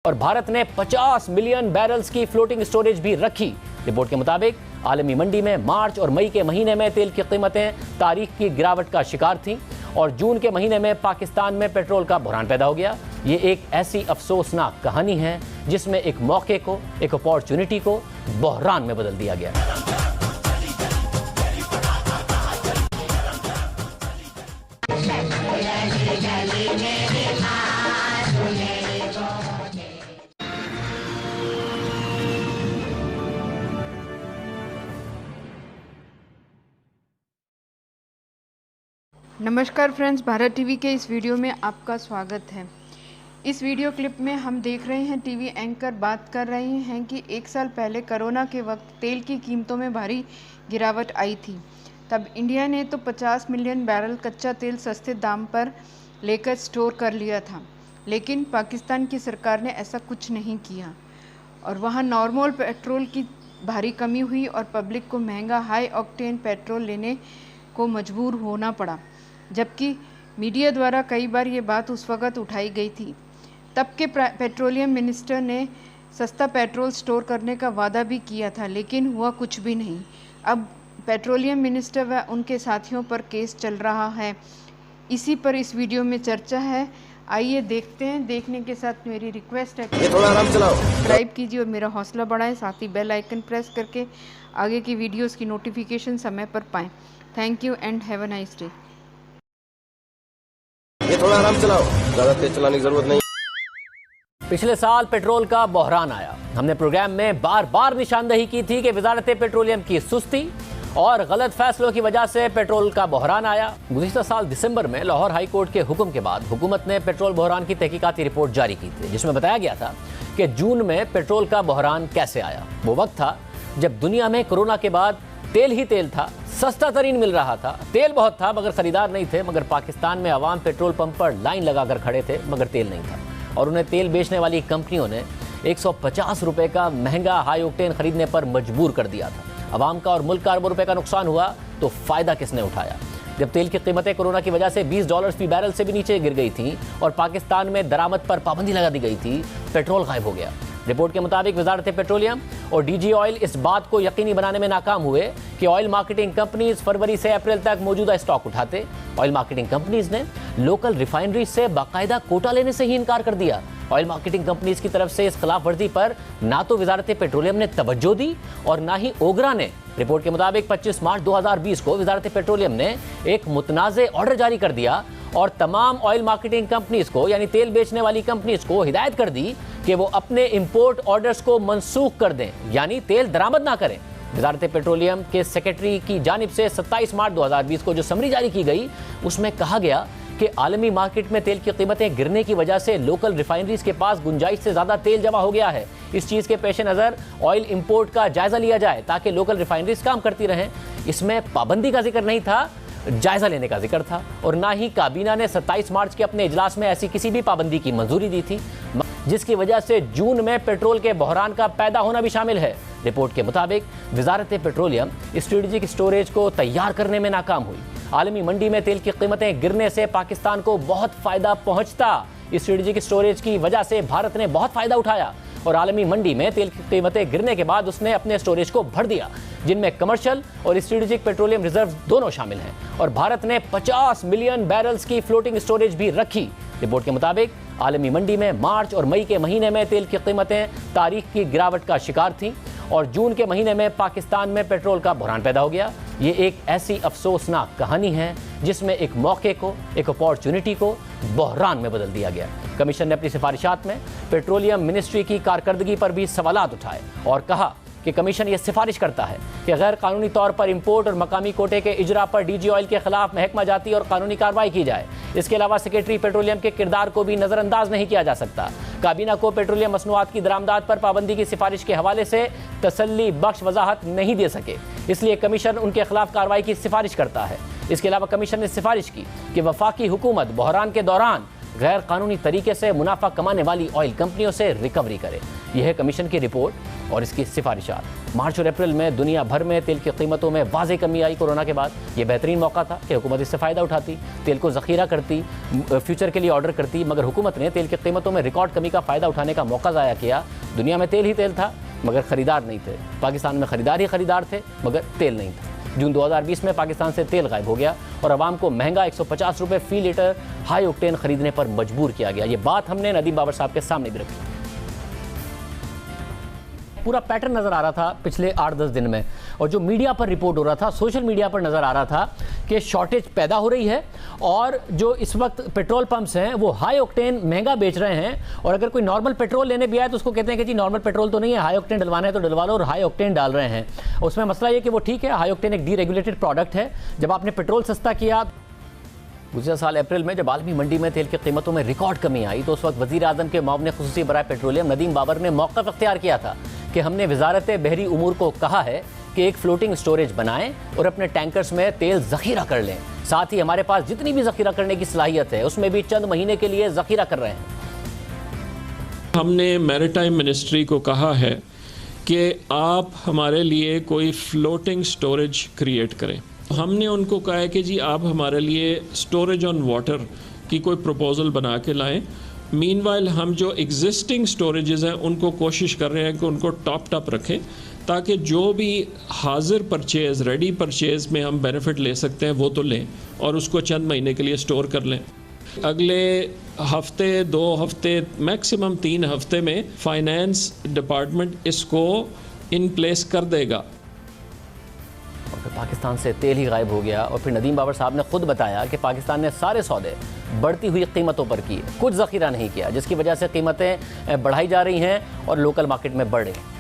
और भारत ने 50 million barrels की फ्लोटिंग स्टोरेज भी रखी। रिपोर्ट के मुताबिक आलमी मंडी में मार्च और मई के महीने में तेल की कीमतें तारीख की गिरावट का शिकार थीं और जून के महीने में पाकिस्तान में पेट्रोल का बहरान पैदा हो गया। ये एक ऐसी अफसोसनाक कहानी है जिसमें एक मौके को, एक अपॉर्चुनिटी को बहरान में बदल दिया गया। नमस्कार फ्रेंड्स, भारत टीवी के इस वीडियो में आपका स्वागत है। इस वीडियो क्लिप में हम देख रहे हैं टीवी एंकर बात कर रहे हैं कि एक साल पहले कोरोना के वक्त तेल की कीमतों में भारी गिरावट आई थी। तब इंडिया ने तो 50 मिलियन बैरल कच्चा तेल सस्ते दाम पर लेकर स्टोर कर लिया था, लेकिन पाकिस्तान की सरकार ने ऐसा कुछ नहीं किया और वहाँ नॉर्मल पेट्रोल की भारी कमी हुई और पब्लिक को महंगा हाई ऑक्टेन पेट्रोल लेने को मजबूर होना पड़ा। जबकि मीडिया द्वारा कई बार ये बात उस वक़्त उठाई गई थी। तब के पेट्रोलियम मिनिस्टर ने सस्ता पेट्रोल स्टोर करने का वादा भी किया था, लेकिन हुआ कुछ भी नहीं। अब पेट्रोलियम मिनिस्टर व उनके साथियों पर केस चल रहा है। इसी पर इस वीडियो में चर्चा है। आइए देखते हैं। देखने के साथ मेरी रिक्वेस्ट है कि थोड़ा आराम चलाओ, सब्सक्राइब कीजिए और मेरा हौसला बढ़ाएं, साथ ही बेल आइकन प्रेस करके आगे की वीडियोस की नोटिफिकेशन समय पर पाएं। Thank you and have a nice day. ये थोड़ा आराम चलाओ, ज्यादा तेज चलाने की जरूरत नहीं। पिछले साल पेट्रोल का बहरान आया। हमने प्रोग्राम में बार बार निशानदही की थी कि वजारत पेट्रोलियम की सुस्ती और गलत फैसलों की वजह से पेट्रोल का बहरान आया। गुज़िश्ता साल दिसंबर में लाहौर हाई कोर्ट के हुक्म के बाद हुकूमत ने पेट्रोल बहरान की तहकीकाती रिपोर्ट जारी की थी, जिसमें बताया गया था कि जून में पेट्रोल का बहरान कैसे आया। वो वक्त था जब दुनिया में कोरोना के बाद तेल ही तेल था, सस्ता तरीन मिल रहा था। तेल बहुत था मगर खरीदार नहीं थे। मगर पाकिस्तान में अवाम पेट्रोल पंप पर लाइन लगाकर खड़े थे मगर तेल नहीं था और उन्हें तेल बेचने वाली कंपनियों ने 150 रुपए का महंगा हाई ऑक्टेन खरीदने पर मजबूर कर दिया था। अवाम का और मुल्क का अरबों रुपए का नुकसान हुआ तो फ़ायदा किसने उठाया? जब तेल की कीमतें कोरोना की वजह से $20 फी बैरल से भी नीचे गिर गई थी और पाकिस्तान में दरामद पर पाबंदी लगा दी गई थी, पेट्रोल गायब हो गया। रिपोर्ट के मुताबिक वजारत पेट्रोलियम और डीजी ऑयल इस बात को यकीनी बनाने में नाकाम हुए कि ऑयल मार्केटिंग कंपनीज फरवरी से अप्रैल तक मौजूदा स्टॉक उठाते। ऑयल मार्केटिंग कंपनीज ने लोकल रिफाइनरीज से बाकायदा कोटा लेने से ही इनकार कर दिया। ऑयल मार्केटिंग कंपनीज की तरफ से इस खिलाफ वर्जी पर ना तो वजारत पेट्रोलियम ने तवज्जो दी और ना ही ओगरा ने। रिपोर्ट के मुताबिक 25 मार्च 2020 को वजारत पेट्रोलियम ने एक मुतनाज़े ऑर्डर जारी कर दिया और तमाम ऑयल मार्केटिंग कंपनीज को, यानी तेल बेचने वाली कंपनीज को हिदायत कर दी कि वो अपने इंपोर्ट ऑर्डर्स को मनसूख कर दें, यानी तेल दरामद ना करें। वजारत पेट्रोलियम के सेक्रेटरी की जानिब से 27 मार्च 2020 को जो समरी जारी की गई, उसमें कहा गया कि आलमी मार्केट में तेल की कीमतें गिरने की वजह से लोकल रिफाइनरीज के पास गुंजाइश से ज़्यादा तेल जमा हो गया है। इस चीज़ के पेश नज़र ऑयल इंपोर्ट का जायज़ा लिया जाए ताकि लोकल रिफाइनरीज काम करती रहें। इसमें पाबंदी का जिक्र नहीं था, जायज़ा लेने का जिक्र था और ना ही काबीना ने 27 मार्च के अपने इजलास में ऐसी किसी भी पाबंदी की मंजूरी दी थी, जिसकी वजह से जून में पेट्रोल के बहरान का पैदा होना भी शामिल है। रिपोर्ट के मुताबिक वजारत पेट्रोलियम स्ट्रेटेजिक स्टोरेज को तैयार करने में नाकाम हुई। आलमी मंडी में तेल की कीमतें गिरने से पाकिस्तान को बहुत फ़ायदा पहुंचता। स्ट्रेटेजिक स्टोरेज की वजह से भारत ने बहुत फ़ायदा उठाया और आलमी मंडी में तेल की कीमतें गिरने के बाद उसने अपने स्टोरेज को भर दिया, जिनमें कमर्शियल और स्ट्रेटेजिक पेट्रोलियम रिजर्व दोनों शामिल हैं और भारत ने 50 मिलियन बैरल्स की फ्लोटिंग स्टोरेज भी रखी। रिपोर्ट के मुताबिक आलमी मंडी में मार्च और मई के महीने में तेल की कीमतें तारीख की गिरावट का शिकार थीं और जून के महीने में पाकिस्तान में पेट्रोल का बहरान पैदा हो गया। ये एक ऐसी अफसोसनाक कहानी है जिसमें एक मौके को, एक अपॉर्चुनिटी को बहरान में बदल दिया गया। कमीशन ने अपनी सिफारिशात में पेट्रोलियम मिनिस्ट्री की कारकर्दगी पर भी सवालात उठाए और कहा कि कमीशन ये सिफारिश करता है कि गैर कानूनी तौर पर इंपोर्ट और मकामी कोटे के इजरा पर डीजी ऑयल के खिलाफ महकमा जाती और कानूनी कार्रवाई की जाए। इसके अलावा सेक्रेटरी पेट्रोलियम के किरदार को भी नज़रअंदाज नहीं किया जा सकता। काबीना को पेट्रोलियम मसनूआत की दरामदात पर पाबंदी की सिफारिश के हवाले से तसल्ली बख्श वजाहत नहीं दे सके, इसलिए कमीशन उनके खिलाफ कार्रवाई की सिफारिश करता है। इसके अलावा कमीशन ने सिफारिश की कि वफाकी हुकूमत बहरान के दौरान गैर कानूनी तरीके से मुनाफा कमाने वाली ऑयल कंपनियों से रिकवरी करे। यह है कमीशन की रिपोर्ट और इसकी सिफारिशात। मार्च और अप्रैल में दुनिया भर में तेल की कीमतों में वाज़ेह कमी आई कोरोना के बाद। यह बेहतरीन मौका था कि हुकूमत इससे फ़ायदा उठाती, तेल को ज़ख़ीरा करती, फ्यूचर के लिए ऑर्डर करती, मगर हुकूमत ने तेल की कीमतों में रिकॉर्ड कमी का फ़ायदा उठाने का मौका ज़ाया किया। दुनिया में तेल ही तेल था मगर ख़रीदार नहीं थे। पाकिस्तान में ख़रीदार ही ख़रीदार थे मगर तेल नहीं था। जून 2020 में पाकिस्तान से तेल गायब हो गया और आवाम को महंगा 150 रुपये फ़ी लीटर हाई ऑक्टेन खरीदने पर मजबूर किया गया। ये बात हमने नदीम बाबर साहब के सामने भी रखी। पूरा पैटर्न नज़र आ रहा था पिछले 8-10 दिन में, और जो मीडिया पर रिपोर्ट हो रहा था, सोशल मीडिया पर नज़र आ रहा था कि शॉर्टेज पैदा हो रही है और जो इस वक्त पेट्रोल पंप्स हैं वो हाई ऑक्टेन महंगा बेच रहे हैं। और अगर कोई नॉर्मल पेट्रोल लेने भी आए तो उसको कहते हैं कि जी नॉर्मल पेट्रोल तो नहीं है, हाई ऑक्टेन डलवाना है तो डलवा लो, और हाई ऑक्टेन डाल रहे हैं। उसमें मसला ये कि वो ठीक है, हाई ऑक्टेन एक डीरेगुलेटेड प्रोडक्ट है। जब आपने पेट्रोल सस्ता किया गुज़िश्ता साल अप्रैल में जब आलमी मंडी में तेल की कीमतों में रिकॉर्ड कमी आई तो उस वक्त वज़ीर आज़म के मुआविन ख़ुसूसी बराए पेट्रोलियम नदीम बाबर ने मौक़िफ़ इख्तियार किया था कि हमने वज़ारत बहरी उमूर को कहा है कि एक फ्लोटिंग स्टोरेज बनाएं और अपने टैंकर्स में तेल ज़ख़ीरा कर लें। साथ ही हमारे पास जितनी भी ज़ख़ीरा करने की सलाहियत है उसमें भी चंद महीने के लिए ज़ख़ीरा कर रहे हैं। हमने मैरिटाइम मिनिस्ट्री को कहा है कि आप हमारे लिए कोई फ्लोटिंग स्टोरेज क्रिएट करें। हमने उनको कहा है कि जी आप हमारे लिए स्टोरेज ऑन वाटर की कोई प्रपोज़ल बना के लाएं। मीनवाइल हम जो एग्जिस्टिंग स्टोरेजेस हैं उनको कोशिश कर रहे हैं कि उनको टॉप रखें ताकि जो भी हाजिर परचेज़, रेडी परचेज़ में हम बेनिफिट ले सकते हैं वो तो लें और उसको चंद महीने के लिए स्टोर कर लें। अगले हफ्ते, 2 हफ्ते, मैक्सिमम 3 हफ्ते में फाइनेंस डिपार्टमेंट इसको इन प्लेस कर देगा। और फिर पाकिस्तान से तेल ही गायब हो गया और फिर नदीम बाबर साहब ने खुद बताया कि पाकिस्तान ने सारे सौदे बढ़ती हुई कीमतों पर किए, कुछ ज़ख़ीरा नहीं किया, जिसकी वजह से कीमतें बढ़ाई जा रही हैं और लोकल मार्केट में बढ़ रही हैं।